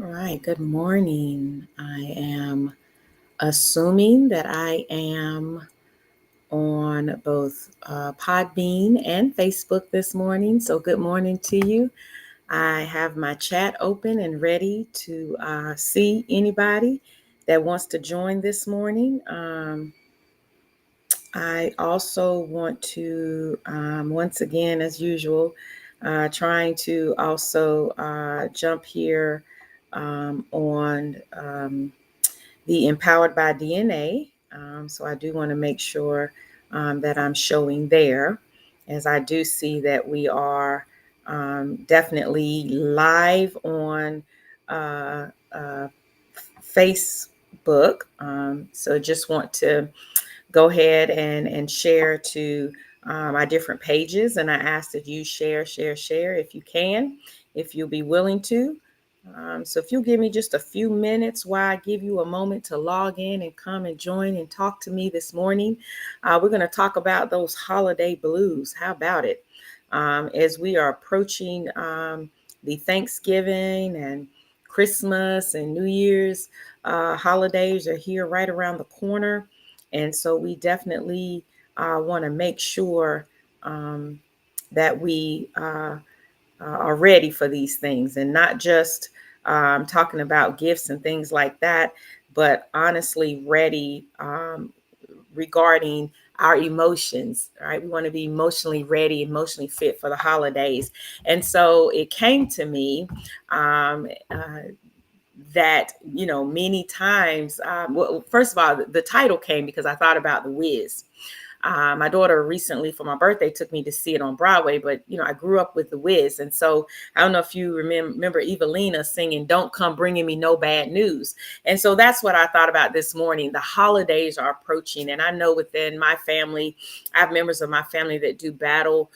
right, good morning. I am assuming that I am on both Podbean and Facebook this morning. So, good morning to you. I have my chat open and ready to see anybody that wants to join this morning. I also want to, once again, as usual, trying to also jump here on the Empowered by DNA. So I do want to make sure that I'm showing there, as I do see that we are definitely live on uh, uh, Facebook. So just want to go ahead and share to my different pages. And I ask that you share if you can, if you'll be willing to. So if you'll give me just a few minutes while I give you a moment to log in and come and join and talk to me this morning, we're going to talk about those holiday blues. How about it? As we are approaching the Thanksgiving and Christmas and New Year's holidays are here right around the corner. And so we definitely want to make sure um, that we are ready for these things and not just talking about gifts and things like that, but honestly ready regarding our emotions, right? We want to be emotionally ready, emotionally fit for the holidays. And so it came to me that, many times, well, first of all, the title came because I thought about The Wiz. My daughter recently for my birthday took me to see it on Broadway, but I grew up with The Wiz. And so I don't know if you remember Evelina singing, "Don't Come Bringing Me No Bad News." And so that's what I thought about this morning. The holidays are approaching. And I know within my family, I have members of my family that do battle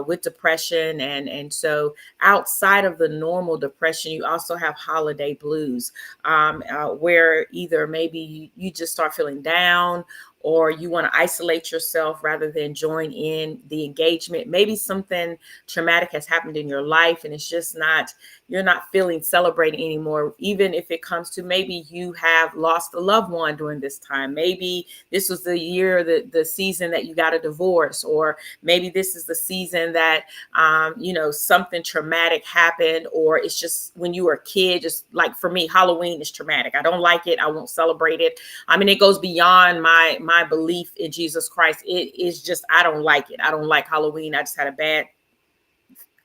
with depression. And so outside of the normal depression, you also have holiday blues, where either maybe you just start feeling down, or you want to isolate yourself rather than join in the engagement. Maybe something traumatic has happened in your life and it's just not, you're not feeling celebrating anymore. Even if it comes to maybe you have lost a loved one during this time. Maybe this was the year, the season that you got a divorce, or maybe this is the season that, something traumatic happened, or it's just when you were a kid, just like for me, Halloween is traumatic. I don't like it. I won't celebrate it. I mean, it goes beyond my belief in Jesus Christ. It is just, I don't like it. I don't like Halloween. I just had a bad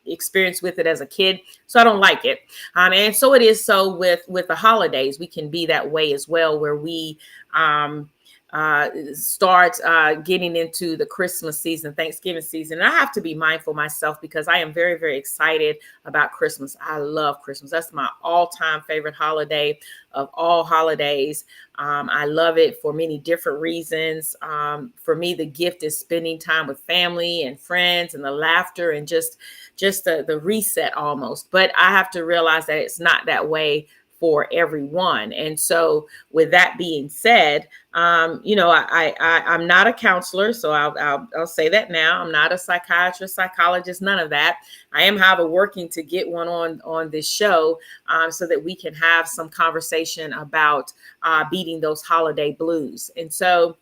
experience with it as a kid, so I don't like it. And so it is. So with the holidays, we can be that way as well, where we start getting into the Christmas season, Thanksgiving season. And I have to be mindful myself because I am very, very excited about Christmas. I love Christmas. That's my all-time favorite holiday of all holidays. I love it for many different reasons. For me, the gift is spending time with family and friends and the laughter and just the reset almost. But I have to realize that it's not that way for everyone. And so with that being said, I'm not a counselor, so I'll say that now. I'm not a psychiatrist, psychologist, none of that. I am, however, working to get one on this show, so that we can have some conversation about beating those holiday blues. And so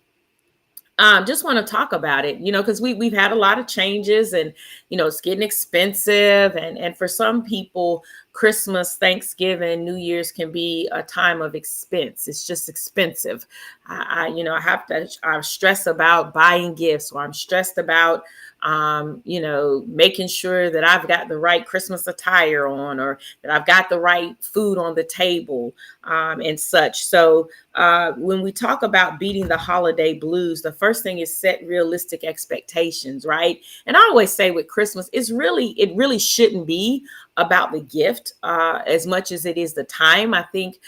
just want to talk about it, because we've had a lot of changes, and it's getting expensive, and for some people, Christmas, Thanksgiving, New Year's can be a time of expense. It's just expensive. I'm stressed about buying gifts, or I'm stressed about making sure that I've got the right Christmas attire on, or that I've got the right food on the table, and such. So when we talk about beating the holiday blues, the first thing is set realistic expectations, right? And I always say with Christmas, it really shouldn't be about the gift as much as it is the time. I think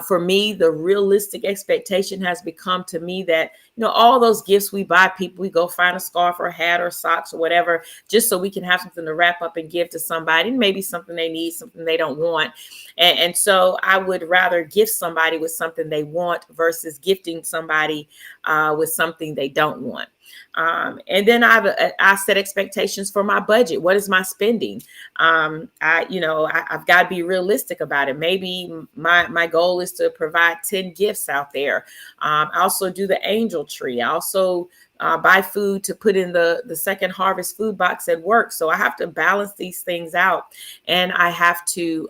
for me, the realistic expectation has become to me that all those gifts we buy people, we go find a scarf or a hat or socks or whatever, just so we can have something to wrap up and give to somebody, maybe something they need, something they don't want. And so I would rather gift somebody with something they want versus gifting somebody with something they don't want. And then I set expectations for my budget. What is my spending? I've got to be realistic about it. Maybe my goal is to provide 10 gifts out there. I also do the angel tree. I also buy food to put in the second harvest food box at work. So I have to balance these things out, and I have to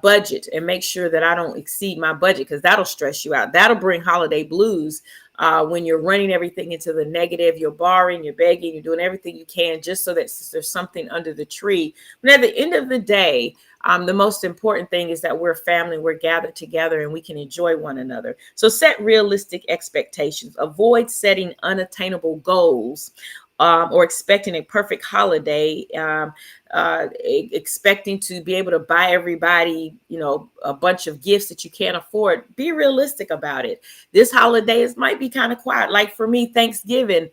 budget and make sure that I don't exceed my budget, because that'll stress you out. That'll bring holiday blues when you're running everything into the negative. You're borrowing, you're begging, you're doing everything you can just so that there's something under the tree. But at the end of the day, the most important thing is that we're family, we're gathered together, and we can enjoy one another. So set realistic expectations. Avoid setting unattainable goals or expecting a perfect holiday, expecting to be able to buy everybody, a bunch of gifts that you can't afford. Be realistic about it. This holiday might be kind of quiet. Like for me, Thanksgiving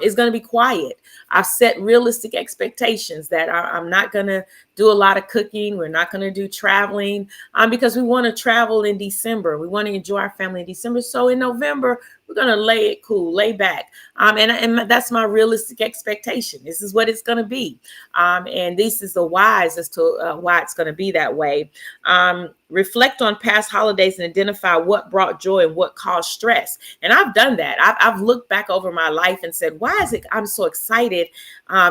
is going to be quiet. I've set realistic expectations that I'm not going to do a lot of cooking. We're not going to do traveling because we want to travel in December. We want to enjoy our family in December. So in November, we're going to lay it cool, lay back. And that's my realistic expectation. This is what it's going to be. And this is the whys as to why it's going to be that way. Reflect on past holidays and identify what brought joy and what caused stress. And I've done that. I've looked back over my life and said, why is it I'm so excited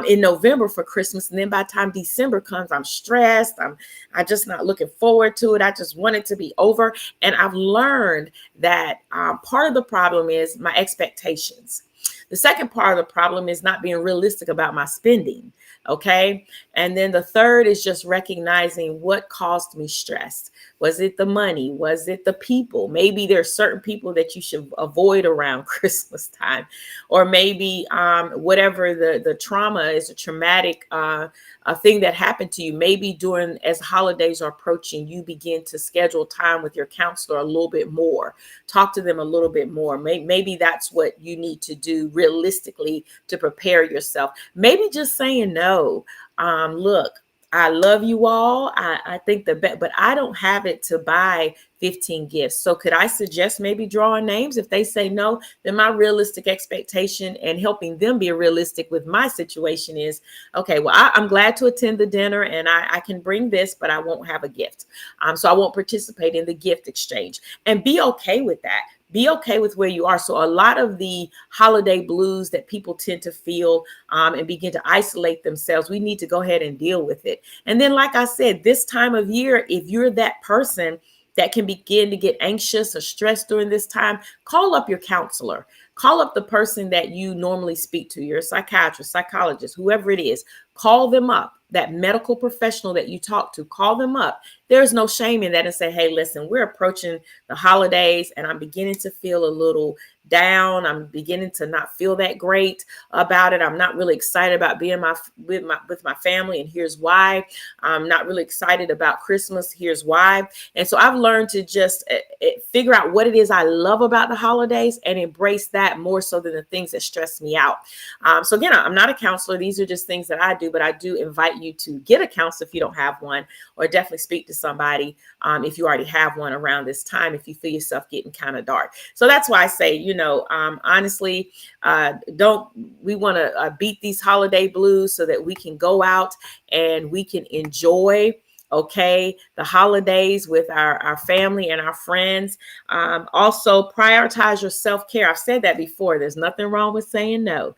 in November for Christmas, and then by the time December comes, I'm stressed. I'm just not looking forward to it. I just want it to be over. And I've learned that part of the problem is my expectations. The second part of the problem is not being realistic about my spending. Okay. And then the third is just recognizing what caused me stress. Was it the money? Was it the people? Maybe there's certain people that you should avoid around Christmas time, or maybe whatever the trauma is, a traumatic a thing that happened to you. Maybe as holidays are approaching, you begin to schedule time with your counselor a little bit more, talk to them a little bit more. Maybe that's what you need to do realistically to prepare yourself. Maybe just saying no. Look, I love you all. I think but I don't have it to buy 15 gifts. So could I suggest maybe drawing names? If they say no, then my realistic expectation and helping them be realistic with my situation is, okay, well, I'm glad to attend the dinner and I can bring this, but I won't have a gift. So I won't participate in the gift exchange, and be okay with that. Be okay with where you are. So a lot of the holiday blues that people tend to feel and begin to isolate themselves, we need to go ahead and deal with it. And then, like I said, this time of year, if you're that person that can begin to get anxious or stressed during this time, call up your counselor. Call up the person that you normally speak to, your psychiatrist, psychologist, whoever it is. Call them up. That medical professional that you talk to, call them up. There's no shame in that, and say, hey, listen, we're approaching the holidays and I'm beginning to feel a little down. I'm beginning to not feel that great about it. I'm not really excited about being with my family, and here's why. I'm not really excited about Christmas. Here's why. And so I've learned to just figure out what it is I love about the holidays and embrace that more so than the things that stress me out. So again, I'm not a counselor. These are just things that I do, but I do invite you to get a counselor if you don't have one, or definitely speak to somebody if you already have one around this time, if you feel yourself getting kind of dark. So that's why I say, honestly, we want to beat these holiday blues so that we can go out and we can enjoy the holidays with our family and our friends. Also prioritize your self-care. I've said that before. There's nothing wrong with saying no.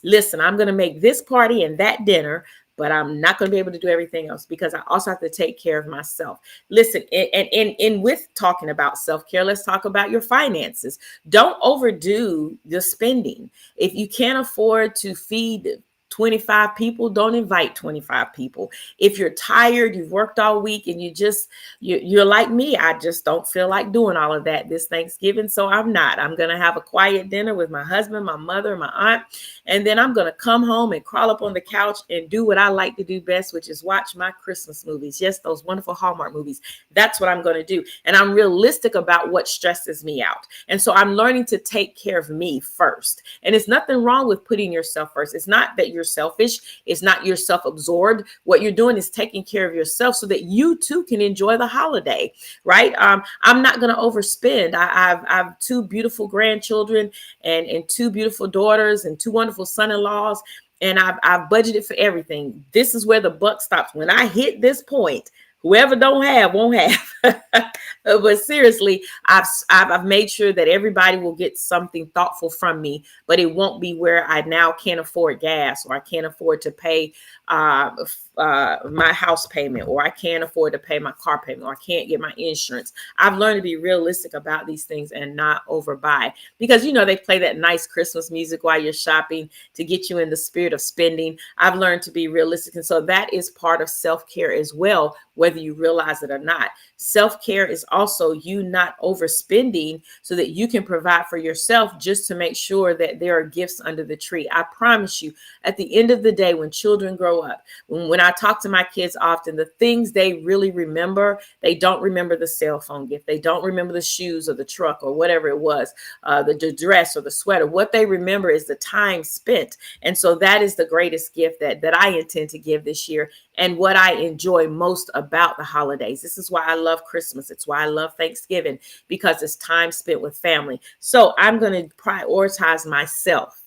Listen, I'm going to make this party and that dinner, but I'm not going to be able to do everything else because I also have to take care of myself. Listen, and with talking about self-care, let's talk about your finances. Don't overdo the spending. If you can't afford to feed 25 people, don't invite 25 people. If you're tired, you've worked all week, and you're like me, I just don't feel like doing all of that this Thanksgiving. So I'm going to have a quiet dinner with my husband, my mother, my aunt, and then I'm going to come home and crawl up on the couch and do what I like to do best, which is watch my Christmas movies. Yes, those wonderful Hallmark movies. That's what I'm going to do. And I'm realistic about what stresses me out. And so I'm learning to take care of me first. And it's nothing wrong with putting yourself first. It's not that you're selfish. It's not you're self-absorbed. What you're doing is taking care of yourself so that you too can enjoy the holiday, right? I'm not going to overspend. I have two beautiful grandchildren and two beautiful daughters and two wonderful son-in-laws. And I've budgeted for everything. This is where the buck stops. When I hit this point, whoever don't have won't have. But seriously, I've made sure that everybody will get something thoughtful from me, but it won't be where I now can't afford gas, or I can't afford to pay my house payment, or I can't afford to pay my car payment, or I can't get my insurance. I've learned to be realistic about these things and not overbuy, because they play that nice Christmas music while you're shopping to get you in the spirit of spending. I've learned to be realistic, and so that is part of self-care as well, whether you realize it or not. Self-care is also you not overspending so that you can provide for yourself, just to make sure that there are gifts under the tree. I promise you, at the end of the day, when children grow up, when I talk to my kids often, the things they really remember, they don't remember the cell phone gift. They don't remember the shoes or the truck or whatever it was, the dress or the sweater. What they remember is the time spent. And so that is the greatest gift that I intend to give this year, and what I enjoy most about the holidays. This is why I love Christmas. It's why I love Thanksgiving, because it's time spent with family. So I'm going to prioritize myself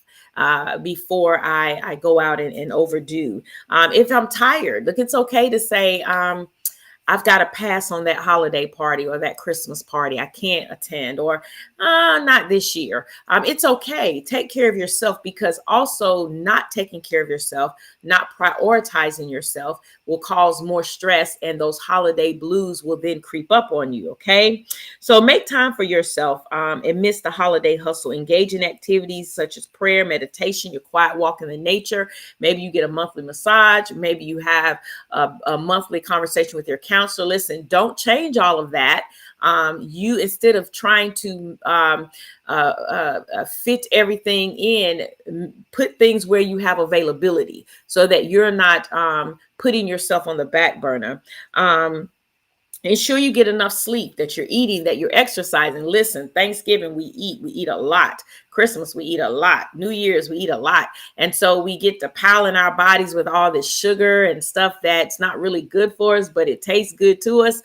before I go out and overdo. If I'm tired, look, it's okay to say, I've got to pass on that holiday party or that Christmas party. I can't attend, or not this year. It's okay. Take care of yourself, because also not taking care of yourself, not prioritizing yourself will cause more stress, and those holiday blues will then creep up on you. Okay. So make time for yourself amidst the holiday hustle. Engage in activities such as prayer, meditation, your quiet walk in the nature. Maybe you get a monthly massage. Maybe you have a monthly conversation with your counselor. Listen, don't change all of that. You, instead of trying to fit everything in, put things where you have availability, so that you're not putting yourself on the back burner. Ensure you get enough sleep, that you're eating, that you're exercising. Listen, Thanksgiving, we eat a lot. Christmas, we eat a lot. New Year's, we eat a lot. And so we get to piling our bodies with all this sugar and stuff that's not really good for us, but it tastes good to us.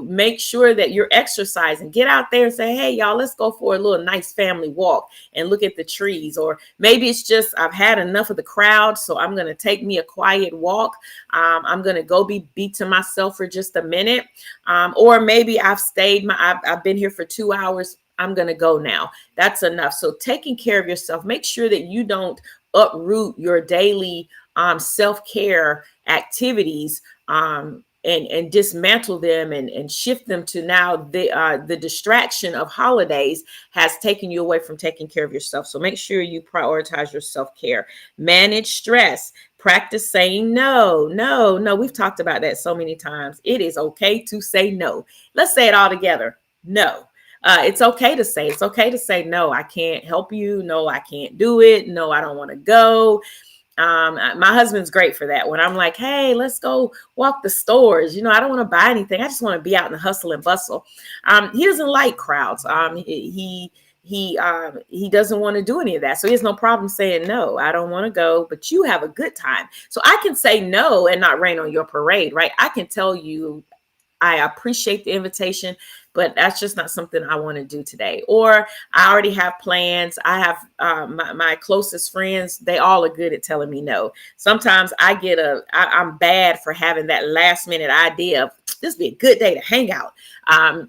Make sure that you're exercising. Get out there and say, hey, y'all, let's go for a little nice family walk and look at the trees. Or maybe it's just, I've had enough of the crowd, so I'm going to take me a quiet walk. I'm going to go be to myself for just a minute. Or maybe I've been here for 2 hours. I'm going to go now. That's enough. So taking care of yourself, make sure that you don't uproot your daily self-care activities and dismantle them and shift them to now the distraction of holidays has taken you away from taking care of yourself. So make sure you prioritize your self-care. Manage stress. Practice saying no. We've talked about that so many times. It is okay to say no. Let's say it all together. No. It's okay to say. It's okay to say no. I can't help you. No, I can't do it. No, I don't want to go. My husband's great for that. When I'm like, hey, let's go walk the stores. I don't want to buy anything. I just want to be out in the hustle and bustle. He doesn't like crowds. He doesn't want to do any of that. So he has no problem saying, no, I don't want to go, but you have a good time. So I can say no and not rain on your parade, right? I can tell you, I appreciate the invitation, but that's just not something I want to do today. Or I already have plans. I have my closest friends. They all are good at telling me no. Sometimes I'm bad for having that last minute idea of this would be a good day to hang out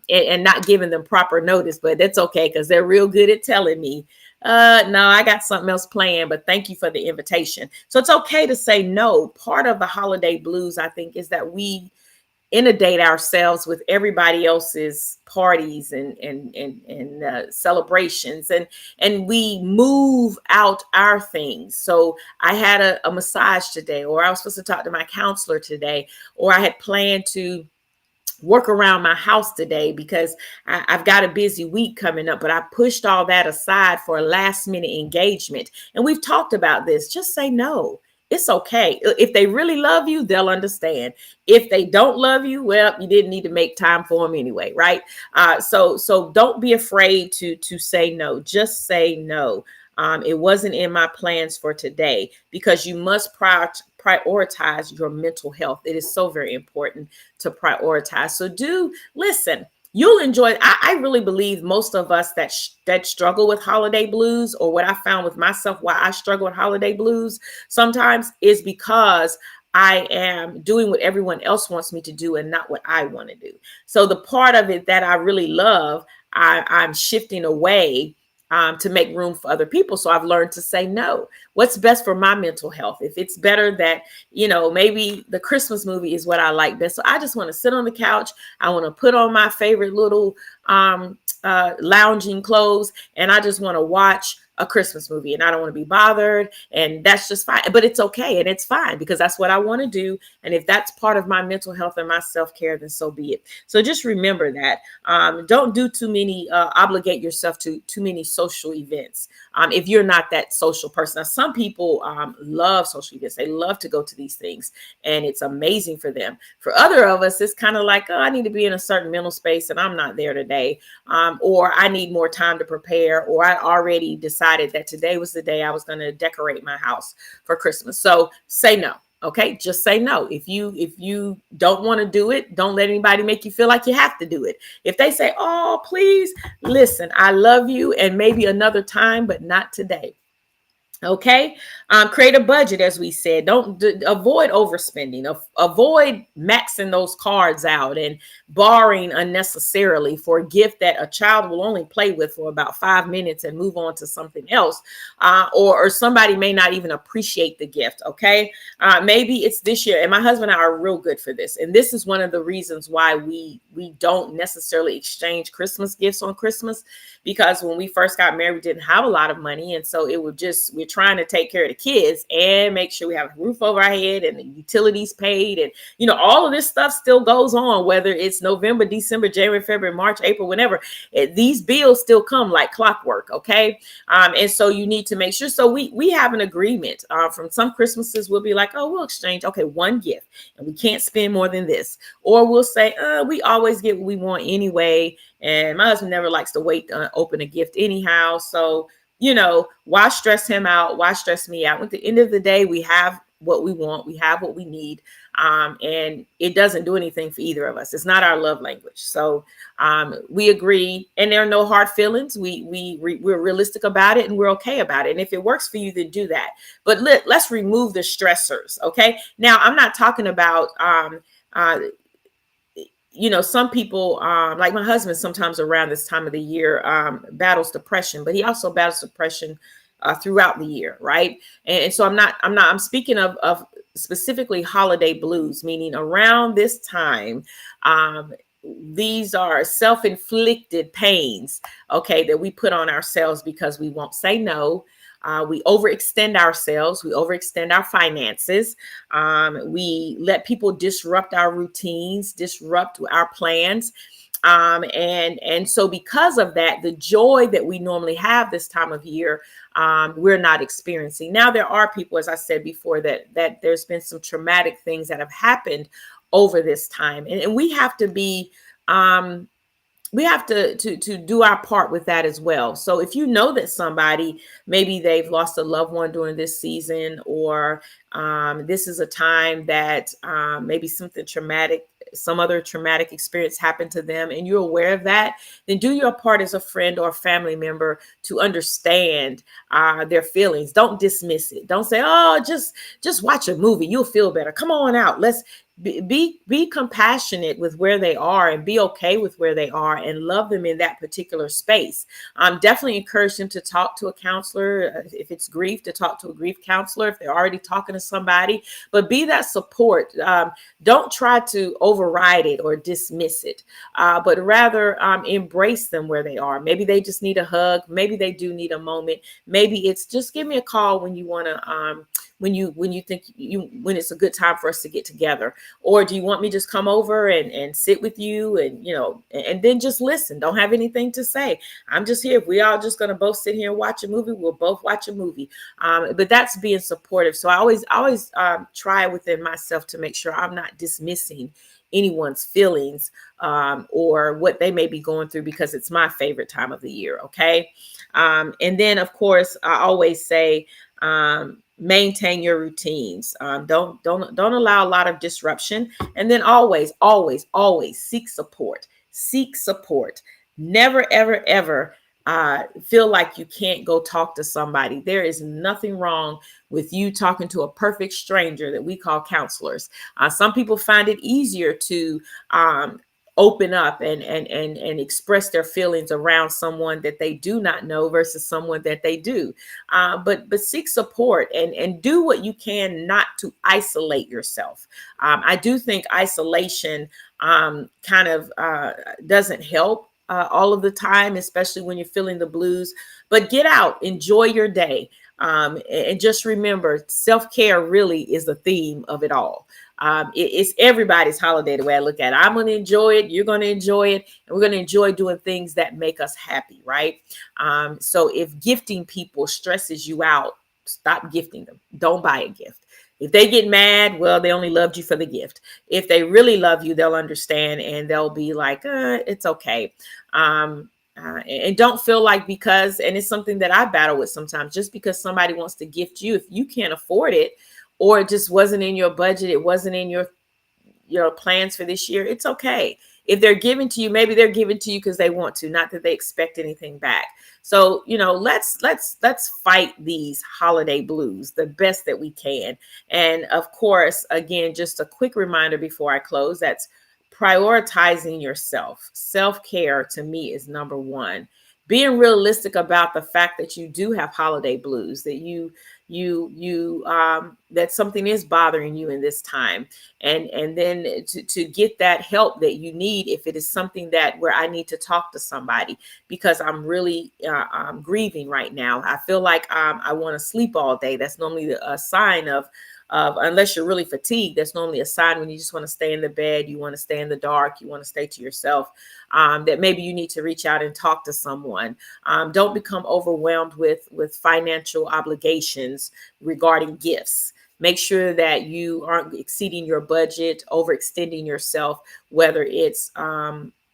and not giving them proper notice, but that's okay, because they're real good at telling me, no, I got something else planned, but thank you for the invitation. So it's okay to say no. Part of the holiday blues, I think, is that we inundate ourselves with everybody else's parties and celebrations, and we move out our things. So I had a massage today, or I was supposed to talk to my counselor today, or I had planned to work around my house today because I've got a busy week coming up, but I pushed all that aside for a last minute engagement. And we've talked about this. Just say no. It's okay. If they really love you, they'll understand. If they don't love you, well, you didn't need to make time for them anyway, right? So don't be afraid to say no. Just say no. It wasn't in my plans for today, because you must prioritize your mental health. It is so very important to prioritize. So listen. You'll enjoy it. I really believe most of us that struggle with holiday blues, or what I found with myself, why I struggle with holiday blues sometimes, is because I am doing what everyone else wants me to do and not what I want to do. So the part of it that I really love, I'm shifting away to make room for other people. So I've learned to say no. What's best for my mental health? If it's better that, maybe the Christmas movie is what I like best. So I just want to sit on the couch. I want to put on my favorite little lounging clothes, and I just want to watch a Christmas movie, and I don't want to be bothered, and that's just fine. But it's okay, and it's fine, because that's what I want to do. And if that's part of my mental health and my self-care, then so be it. So just remember that. Don't do too many, obligate yourself to too many social events. If you're not that social person. Now, some people love social events. They love to go to these things, and it's amazing for them. For other of us, it's kind of like, oh, I need to be in a certain mental space, and I'm not there today. Or I need more time to prepare, or I already decided that today was the day I was going to decorate my house for Christmas. So say no. Okay. Just say no. If you don't want to do it, don't let anybody make you feel like you have to do it. If they say, oh, please listen, I love you, and maybe another time, but not today. Okay. Create a budget, as we said. Don't avoid overspending. Avoid maxing those cards out and borrowing unnecessarily for a gift that a child will only play with for about 5 minutes and move on to something else. Or somebody may not even appreciate the gift. Okay. Maybe it's this year. And my husband and I are real good for this. And this is one of the reasons why we don't necessarily exchange Christmas gifts on Christmas, because when we first got married, we didn't have a lot of money. And so we're trying to take care of the kids and make sure we have a roof over our head and the utilities paid. And, all of this stuff still goes on, whether it's November, December, January, February, March, April, whenever. These bills still come like clockwork. Okay. And so you need to make sure. So we have an agreement. From some Christmases, we'll be like, oh, we'll exchange, okay, one gift, and we can't spend more than this. Or we'll say, we always get what we want anyway. And my husband never likes to wait to open a gift anyhow. So, why stress him out? Why stress me out? At the end of the day, we have what we want. We have what we need. And it doesn't do anything for either of us. It's not our love language. So we agree, and there are no hard feelings. We're realistic about it, and we're okay about it. And if it works for you, then do that. But let's remove the stressors. Okay. Now, I'm not talking about, some people, like my husband, sometimes around this time of the year, battles depression, but he also battles depression throughout the year. Right. And so I'm speaking of specifically holiday blues, meaning around this time, these are self-inflicted pains, okay, that we put on ourselves because we won't say no. We overextend ourselves. We overextend our finances. We let people disrupt our routines, disrupt our plans. And so because of that, the joy that we normally have this time of year, we're not experiencing. Now, there are people, as I said before, that there's been some traumatic things that have happened over this time. And we have to be, we have to do our part with that as well. So if you know that somebody, maybe they've lost a loved one during this season, or this is a time that maybe something traumatic, some other traumatic experience happened to them, and you're aware of that, then do your part as a friend or a family member to understand their feelings. Don't dismiss it. Don't say, oh, just watch a movie. You'll feel better. Come on out. be compassionate with where they are and be okay with where they are and love them in that particular space. Definitely encourage them to talk to a counselor. If it's grief, to talk to a grief counselor if they're already talking to somebody, but be that support. Don't try to override it or dismiss it, but rather embrace them where they are. Maybe they just need a hug. Maybe they do need a moment. Maybe it's just give me a call when you want to when you think when it's a good time for us to get together, or do you want me to just come over and sit with you and and then just listen, don't have anything to say, I'm just here. If we all just going to both sit here and watch a movie, we'll both watch a movie. But that's being supportive. So I always try within myself to make sure I'm not dismissing anyone's feelings or what they may be going through, because it's my favorite time of the year. Okay. And then of course I always say, maintain your routines. Don't allow a lot of disruption. And then always seek support. Seek support. Never, ever, ever feel like you can't go talk to somebody. There is nothing wrong with you talking to a perfect stranger that we call counselors. Some people find it easier to open up and express their feelings around someone that they do not know versus someone that they do. But seek support and do what you can not to isolate yourself. I do think isolation kind of doesn't help all of the time, especially when you're feeling the blues. But get out, enjoy your day. And just remember, self-care really is the theme of it all. It's everybody's holiday the way I look at it. I'm going to enjoy it. You're going to enjoy it. And we're going to enjoy doing things that make us happy, right? So if gifting people stresses you out, stop gifting them. Don't buy a gift. If they get mad, well, they only loved you for the gift. If they really love you, they'll understand and they'll be like, it's okay. And don't feel like because, and it's something that I battle with sometimes, just because somebody wants to gift you, if you can't afford it, or it just wasn't in your budget, it wasn't in your plans for this year, it's okay. If they're giving to you, maybe they're giving to you because they want to, not that they expect anything back. So, let's fight these holiday blues the best that we can. And of course, again, just a quick reminder before I close, that's prioritizing yourself. Self-care to me is number one. Being realistic about the fact that you do have holiday blues, that that something is bothering you in this time, and then to get that help that you need if it is something that where I need to talk to somebody because I'm really grieving right now. I feel like I want to sleep all day. That's normally a sign of unless you're really fatigued, that's normally a sign when you just want to stay in the bed, you want to stay in the dark, you want to stay to yourself, that maybe you need to reach out and talk to someone. Don't become overwhelmed with financial obligations regarding gifts. Make sure that you aren't exceeding your budget, overextending yourself, whether it's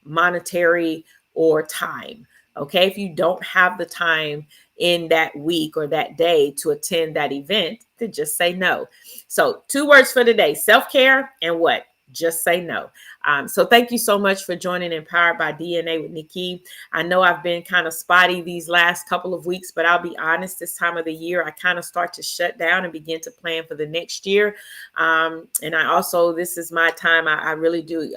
monetary or time. Okay, if you don't have the time in that week or that day to attend that event, then just say no. So 2 words for today: self-care and what? Just say no. So thank you so much for joining Empowered by DNA with Nikki. I know I've been kind of spotty these last couple of weeks, but I'll be honest, this time of the year, I kind of start to shut down and begin to plan for the next year. And I also, this is my time I really do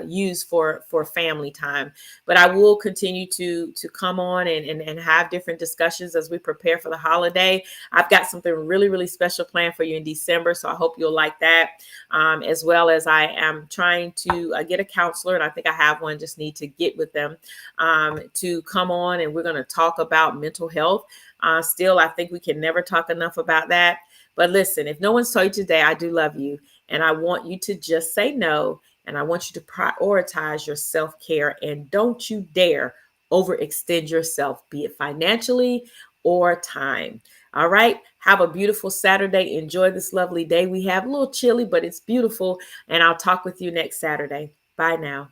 use for family time. But I will continue to come on and have different discussions as we prepare for the holiday. I've got something really, really special planned for you in December, so I hope you'll like that. As well as I am trying to get a counselor, and I think I have one, just need to get with them to come on, and we're going to talk about mental health. Still, I think we can never talk enough about that. But listen, if no one's told you today, I do love you, and I want you to just say no, and I want you to prioritize your self-care, and don't you dare overextend yourself, be it financially or time. All right. Have a beautiful Saturday. Enjoy this lovely day we have. A little chilly, but it's beautiful. And I'll talk with you next Saturday. Bye now.